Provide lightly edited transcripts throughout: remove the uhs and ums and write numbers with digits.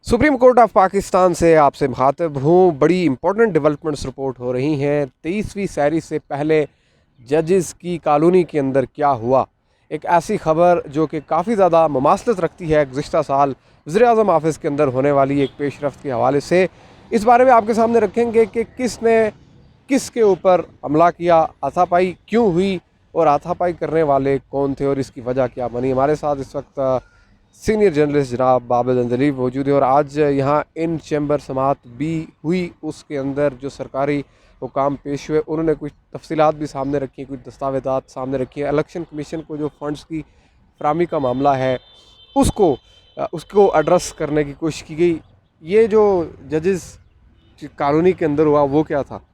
Supreme court of Pakistan से आपसे मुखातिब हूँ। बड़ी इंपॉर्टेंट डेवलपमेंट्स रिपोर्ट हो रही हैं। 23वीं सैरी से पहले जजेस की कॉलोनी के अंदर क्या हुआ, एक ऐसी खबर जो कि काफ़ी ज़्यादा ममासलत रखती है गुज़िश्ता साल वज़ीर-ए-आज़म ऑफिस के अंदर होने वाली एक पेशरफ्त के हवाले से। इस बारे में आपके सामने रखेंगे कि किसने किसके ऊपर हमला किया, हाथापाई क्यों हुई और हाथापाई करने वाले कौन थे और इसकी वजह क्या बनी। हमारे साथ इस वक्त सीनियर जर्नलिस्ट जनाब बाबिल अंजली मौजूद है और आज यहाँ इन चैम्बर समात भी हुई, उसके अंदर जो सरकारी हुकाम पेश हुए उन्होंने कुछ तफसीलात भी सामने रखी, कुछ दस्तावेज़ात सामने रखी हैं। इलेक्शन कमीशन को जो फ़ंड्स की फराहमी का मामला है उसको एड्रेस करने की कोशिश की गई। ये जो जजेस कॉलोनी के अंदर हुआ वो क्या था?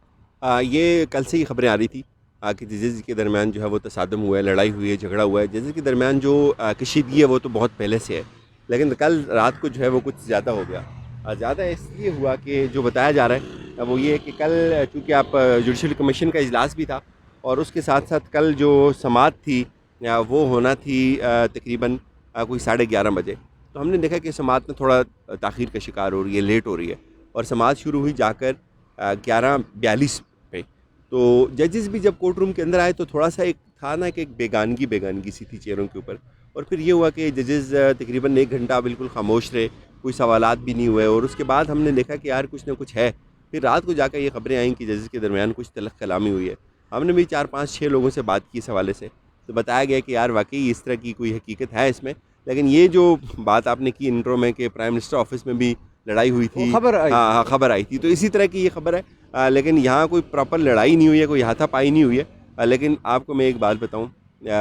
ये कल से ही खबरें आ रही थी कि जजेस के दरमियान जो है वो तसादम हुआ है, लड़ाई हुई है, झगड़ा हुआ है। जजेस के दरमियान जो कशीदगी है वो तो बहुत पहले से है, लेकिन कल रात को जो है वो कुछ ज़्यादा हो गया। ज़्यादा इसलिए हुआ कि जो बताया जा रहा है वो ये है कि कल चूँकि आप जुडिशल कमीशन का इजलास भी था और उसके साथ साथ कल जो समात थी वो होना थी तकरीबन कोई 11:30 बजे। तो हमने देखा कि समात में थोड़ा ताख़ीर का शिकार हो रही है, लेट हो रही है और समात शुरू हुई जाकर 11:42 पे। तो जजेस भी जब कोर्ट रूम के अंदर आए तो थोड़ा सा एक था ना कि एक बेगानगी सी थी चेयरों के ऊपर। और फिर ये हुआ कि जजेस तकरीबन 1 घंटा बिल्कुल खामोश रहे, कोई सवालात भी नहीं हुए और उसके बाद हमने देखा कि यार कुछ ना कुछ है। फिर रात को जाकर ये खबरें आईं कि जजेस के दरमियान कुछ तलख़ कलामी हुई है। हमने भी 4-5-6 लोगों से बात की इस हवाले से, तो बताया गया कि यार वाकई इस तरह की कोई हकीकत है इसमें। लेकिन ये जो बात आपने की इंट्रो में कि प्राइम मिनिस्टर ऑफिस में भी लड़ाई हुई थी, खबर आई। हाँ, खबर आई थी, तो इसी तरह की ये खबर है। लेकिन यहाँ कोई प्रॉपर लड़ाई नहीं हुई है, कोई हाथापाई नहीं हुई है। लेकिन आपको मैं एक बात बताऊँ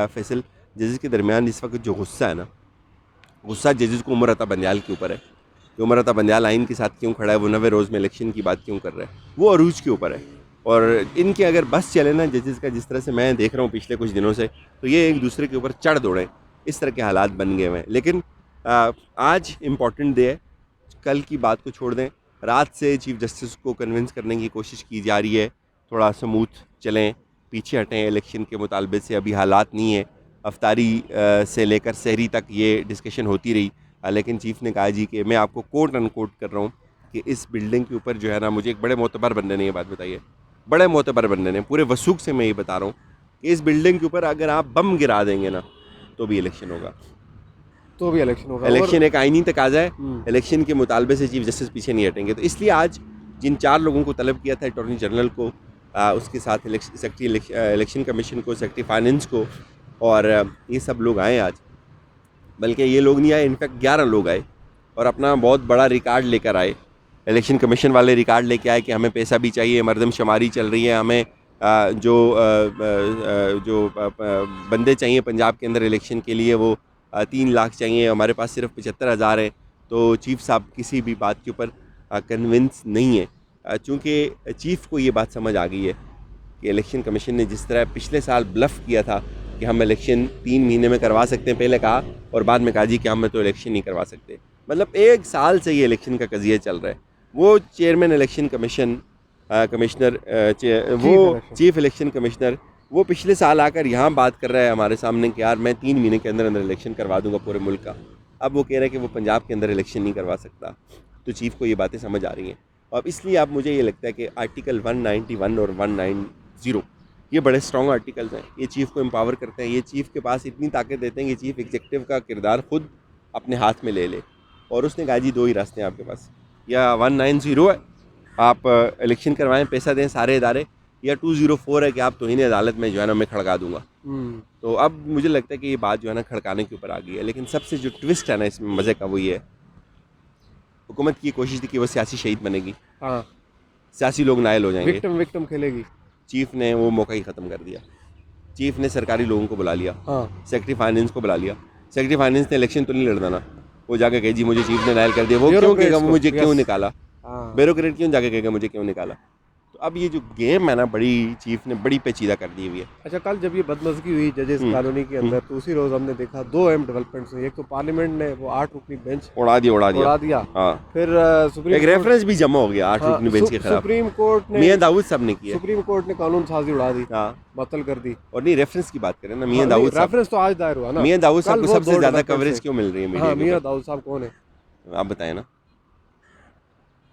फैसल, जजेस के दरमियान इस वक्त जो गुस्सा है ना, गुस्सा जजेस को उमर अता बंदयाल के ऊपर है कि उमर अता बंदयाल आइन के साथ क्यों खड़ा है, वो 90 रोज़ में इलेक्शन की बात क्यों कर रहा है, वो अरूज के ऊपर है। और इनके अगर बस चले ना जजेस का, जिस तरह से मैं देख रहा हूँ पिछले कुछ दिनों से, तो ये एक दूसरे के ऊपर चढ़ दौड़ें, इस तरह के हालात बन गए हुए हैं। लेकिन आज इम्पॉर्टेंट डे है, कल की बात को छोड़ दें। रात से चीफ जस्टिस को कन्विंस करने की कोशिश की जा रही है, थोड़ा स्मूथ चलें, पीछे हटें इलेक्शन के मुतालबे से, अभी हालात नहीं है। अफ्तारी से लेकर सहरी तक ये डिस्कशन होती रही, लेकिन चीफ़ ने कहा जी कि मैं आपको कोट अनकोट कर रहा हूँ कि इस बिल्डिंग के ऊपर जो है ना, मुझे एक बड़े मोतबर बंदे ने ये बात बताई है, बड़े मोतबर बंदे ने, पूरे वसूख से मैं ये बता रहा हूँ कि इस बिल्डिंग के ऊपर अगर आप बम गिरा देंगे ना तो भी इलेक्शन होगा। तो भी इलेक्शन होगा। इलेक्शन एक आइनी तकाजा है, इलेक्शन के मुतालबे से चीफ जस्टिस पीछे नहीं हटेंगे। तो इसलिए आज जिन 4 लोगों को तलब किया था, अटॉर्नी जनरल को, उसके साथ सेक्रेटरी इलेक्शन कमीशन को, सेक्रेटरी फाइनेंस को, और ये सब लोग आए आज। बल्कि ये लोग नहीं आए, इनफैक्ट 11 लोग आए और अपना बहुत बड़ा रिकॉर्ड लेकर आए। इलेक्शन कमीशन वाले रिकॉर्ड लेके आए कि हमें पैसा भी चाहिए, मरदमशुमारी चल रही है, हमें जो बंदे चाहिए पंजाब के अंदर इलेक्शन के लिए वो 3 लाख चाहिए, हमारे पास सिर्फ 75,000 है। तो चीफ़ साहब किसी भी बात के ऊपर कन्विंस नहीं है, चूँकि चीफ़ को ये बात समझ आ गई है कि इलेक्शन कमीशन ने जिस तरह पिछले साल ब्लफ़ किया था कि हम इलेक्शन 3 महीने में करवा सकते हैं, पहले कहा, और बाद में कहा जी कि हम तो इलेक्शन नहीं करवा सकते। मतलब 1 साल से ये इलेक्शन का कज़िया चल रहा है। वो चेयरमैन इलेक्शन कमीशन कमिश्नर वो चीफ इलेक्शन कमिश्नर, वो पिछले साल आकर यहाँ बात कर रहा है हमारे सामने कि यार मैं 3 महीने के अंदर अंदर इलेक्शन करवा दूंगा पूरे मुल्क का। अब वो कह रहे हैं कि वो पंजाब के अंदर इलेक्शन नहीं करवा सकता। तो चीफ़ को ये बातें समझ आ रही हैं। और इसलिए अब मुझे ये लगता है कि आर्टिकल 191 और 190 ये बड़े स्ट्रॉन्ग आर्टिकल्स हैं। ये चीफ़ को एम्पावर करते हैं, ये चीफ़ के पास इतनी ताकत देते हैं कि चीफ़ एग्जीक्यूटिव का किरदार खुद अपने हाथ में ले ले। और उसने कहा जी 2 ही रास्ते हैं आपके पास, या 190 है आप इलेक्शन करवाएं, पैसा दें सारे इदारे, या 204 है कि आप तौहीन अदालत में जो है ना मैं खड़का दूंगा। तो अब मुझे लगता है कि ये बात जो है ना खड़काने के ऊपर आ गई है। लेकिन सबसे जो ट्विस्ट है ना इसमें मज़े का वो ये है, हुकूमत की कोशिश थी कि वो सियासी शहीद बनेगी, हाँ, सियासी लोग नायल हो जाएंगे, विक्टिम खेलेगी। चीफ़ ने वो मौका ही ख़त्म कर दिया। चीफ़ ने सरकारी लोगों को बुला लिया, हाँ, सेक्रेटरी फाइनेंस को बुला लिया। सेक्रेटरी फाइनेंस ने इलेक्शन तो नहीं लड़ना ना, वो जाके कहे जी मुझे चीफ़ ने नायल कर दिया। वो क्यों कहेगा मुझे क्यों निकाला, ब्यूरोक्रेट क्यों जाके कहेगा मुझे क्यों निकाला। तो अब ये जो गेम है ना, बड़ी चीफ ने बड़ी पेचीदा कर दी हुई है। अच्छा, कल जब ये बदमज़गी हुई जजेस कॉलोनी के अंदर, तो उसी रोज़ हमने देखा 2 अहम डेवलपमेंट्स हुई। एक तो पार्लियामेंट ने वो 8 रुकनी बेंच उड़ा दिया। हाँ, फिर सुप्रीम एक रेफरेंस भी जमा हो गया 8 रुकनी बेंच के खिलाफ। सुप्रीम कोर्ट ने, मियां दाऊद साहब ने किया, सुप्रीम कोर्ट ने कानून साजी उड़ा दी, हाँ, बतल कर दी। और नहीं, रेफरेंस की बात करें ना, मियां दाऊद साहब, रेफरेंस तो आज दायर हुआ ना। मियां दाऊद साहब को सबसे ज्यादा कवरेज क्यों मिल रही है मीडिया हाँ, के मियां ऊपर? दाऊद साहब कौन है, आप बताएं ना।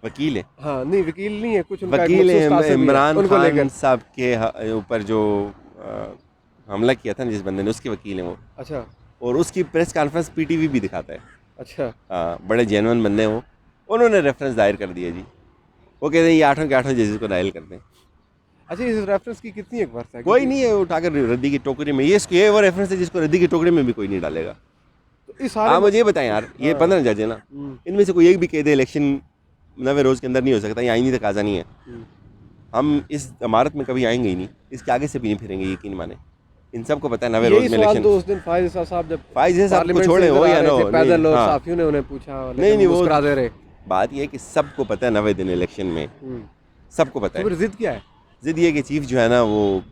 वकील है, हाँ नहीं वकील नहीं है, कुछ उनका एक वकील मखसूस तासिर भी है, इमरान उनको खान लेकर। साहब के ऊपर जो हमला किया था ना जिस बंदे ने, उसके वकील हैं वो। अच्छा और उसकी प्रेस कॉन्फ्रेंस पीटीवी भी दिखाता है। अच्छा। हाँ, बड़े जेन्युइन बंदे हैं वो। उन्होंने रेफरेंस दायर कर दिया जी। वो कहते हैं ये 8 के 8 जजेस को नायल कर दें। अच्छा इस रेफरेंस की कितनी एक वर्ष है? कोई नहीं है उठाकर रद्दी की टोकरी में, ये वो रेफरेंस है जिसको रद्दी की टोकरी में भी कोई नहीं डालेगा। तो इस सारे आप मुझे ये बताएं यार, ये हाँ। 15 जज है ना, इनमें से कोई एक भी कह दे इलेक्शन 90 रोज़ के अंदर नहीं हो सकता, ये आईनी तकाजा नहीं है। हम इस इमारत में कभी आएंगे ही नहीं, इसके आगे से भी नहीं फिरेंगे, यकीन माने। इन सबको पता है 90 रोज़ यही में सवाल इलेक्शन। तो उस दिन फाइज साहब जब फाइज साहब को पार्लियामेंट छोड़े से हो इधर या आ रहे नो, थे पैदल, और हाँ। साफियों ने उन्हें पूछा, नहीं लेकिन नहीं, वो मुस्कुरा दे रहे। बात ये है कि सबको पता है 90 दिन इलेक्शन में, सबको पता तो है। फिर जिद क्या है? जिद ये कि चीफ जो है ना वो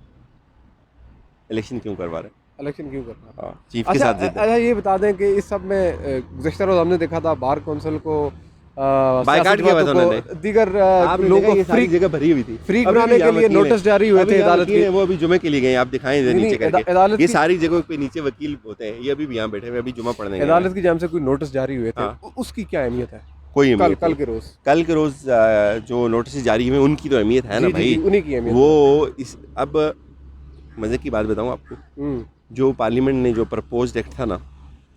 इलेक्शन क्यों करवा रहे हैं। इलेक्शन क्यों करना? हाँ, चीफ के अच्छा साथ जिद है। अच्छा ये बता दें कि इस सब में गुज़श्ता रोज़ हमने देखा था बार कौंसिल को बायकॉट किया हुआ था उन्होंने। दीगर आपने लोगों देखा को ये सारी फ्री जगह भरी हुई थी। फ्री अभी भी कराने के यहाँ लिए वकील हैं। नोटिस जारी हुए अभी थे यहाँ अदालत वकील के। हैं, वो अभी जुमे के लिए गए हैं, आप दिखाएं इधर नहीं, नीचे नहीं, करके। अदालत ये की- सारी जगहों पे नीचे वकील होते हैं, ये अभी भी यहाँ बैठे हुए, अभी जुमा पढ़ने गए हैं। अदालत की जानिब से कोई नोटिस जारी हुए थे, हाँ। उसकी क्या अहमियत है? कोई कल अहमियत कल नहीं। के रोज़ कल के रोज जो नोटिस जारी हुए उनकी तो अहमियत है ना जी, जी, भाई। जी, उन्हीं की अहमियत वो इस अब मजे की बात बताऊं आपको, हम्म, जो पार्लियामेंट ने जो प्रपोज्ड एक्ट था ना,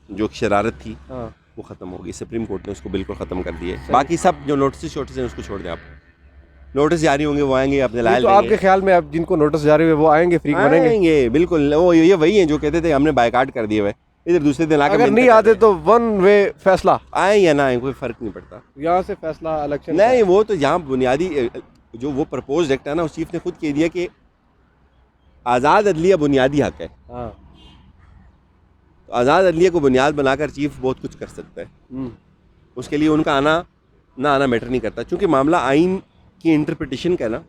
जो एक शरारत थी, हाँ वो खत्म हो गई। सुप्रीम कोर्ट ने उसको बिल्कुल खत्म कर दिया है। बाकी सब जो नोटिस हैं उसको छोड़ दें आप। नोटिस जारी होंगे वो आएंगे अपने ये लायल तो आपके ख्याल में अब जिनको नोटिस जारी हुए वो आएंगे, फ्री बनेंगे? आएंगे बिल्कुल। वो ये वही हैं जो कहते थे हमने बायकाट कर दिए हुए, इधर दूसरे दिन आकर अगर मिन्नत नहीं कर आते रहे हैं। तो वन वे फैसला, आए या ना आए कोई फर्क नहीं पड़ता। यहाँ से फैसला इलेक्शन नहीं, वो तो यहाँ बुनियादी जो वो प्रपोज एक्ट है ना, उस चीफ ने खुद कह दिया कि आज़ाद अदलिया बुनियादी हक है। हाँ तो आज़ाद अदलिया को बुनियाद बनाकर चीफ बहुत कुछ कर सकता है। उसके लिए उनका आना ना आना मैटर नहीं करता, क्योंकि मामला आइन की इंटरप्रिटेशन का है ना,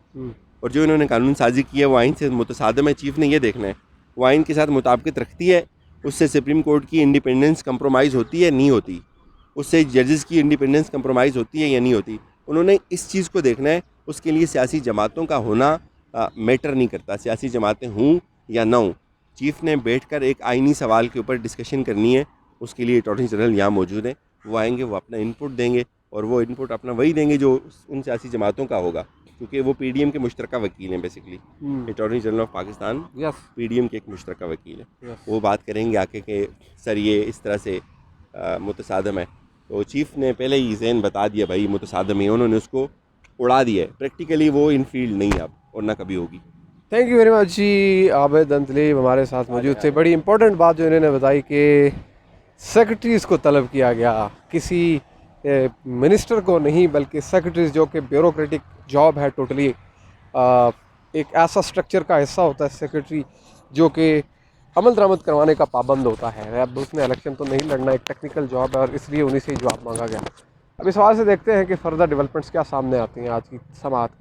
और जो इन्होंने कानून साजी की है वो आइन से मुतसादम है। चीफ ने ये देखना है वो आइन के साथ मुताबिकत रखती है, उससे सुप्रीम कोर्ट की इंडिपेंडेंस कंप्रोमाइज़ होती है नहीं होती, उससे जजेस की इंडिपेंडेंस कंप्रोमाइज़ होती है या नहीं होती। उन्होंने इस चीज़ को देखना है। उसके लिए सियासी जमातों का होना मैटर नहीं करता, सियासी जमातें हों या ना हों। चीफ ने बैठकर एक आइनी सवाल के ऊपर डिस्कशन करनी है। उसके लिए अटॉर्नी जनरल यहाँ मौजूद हैं, वो आएंगे, वो अपना इनपुट देंगे, और वो इनपुट अपना वही देंगे जो उन सियासी जमातों का होगा, क्योंकि वो पीडीएम के मुश्तरका वकील हैं। Basically attorney general of Pakistan yes PDM के एक मुश्तरका वकील है। यस। वो बात करेंगे आके कि सर ये इस तरह से मुतसादम है। तो चीफ ने पहले ही ज़हन बता दिया भाई मुतसादम है, उन्होंने उसको उड़ा दिया है। प्रैक्टिकली वो इन फील्ड नहीं अब और ना कभी होगी। थैंक यू वेरी मच जी। आबिद अंतलीब हमारे साथ मौजूद थे। बड़ी इंपॉर्टेंट बात जो इन्होंने बताई कि सेक्रेटरीज़ को तलब किया गया, किसी मिनिस्टर को नहीं, बल्कि सेक्रेटरीज जो कि ब्यूरोक्रेटिक जॉब है टोटली, एक ऐसा स्ट्रक्चर का हिस्सा होता है सेक्रेटरी जो कि अमल दरामद करवाने का पाबंद होता है। अब उसने इलेक्शन तो नहीं लड़ना, एक टेक्निकल जॉब है और इसलिए उन्हीं से ही जवाब मांगा गया। अब इस सवाल से देखते हैं कि फर्दर डेवलपमेंट्स क्या सामने आती हैं आज की समाअत की।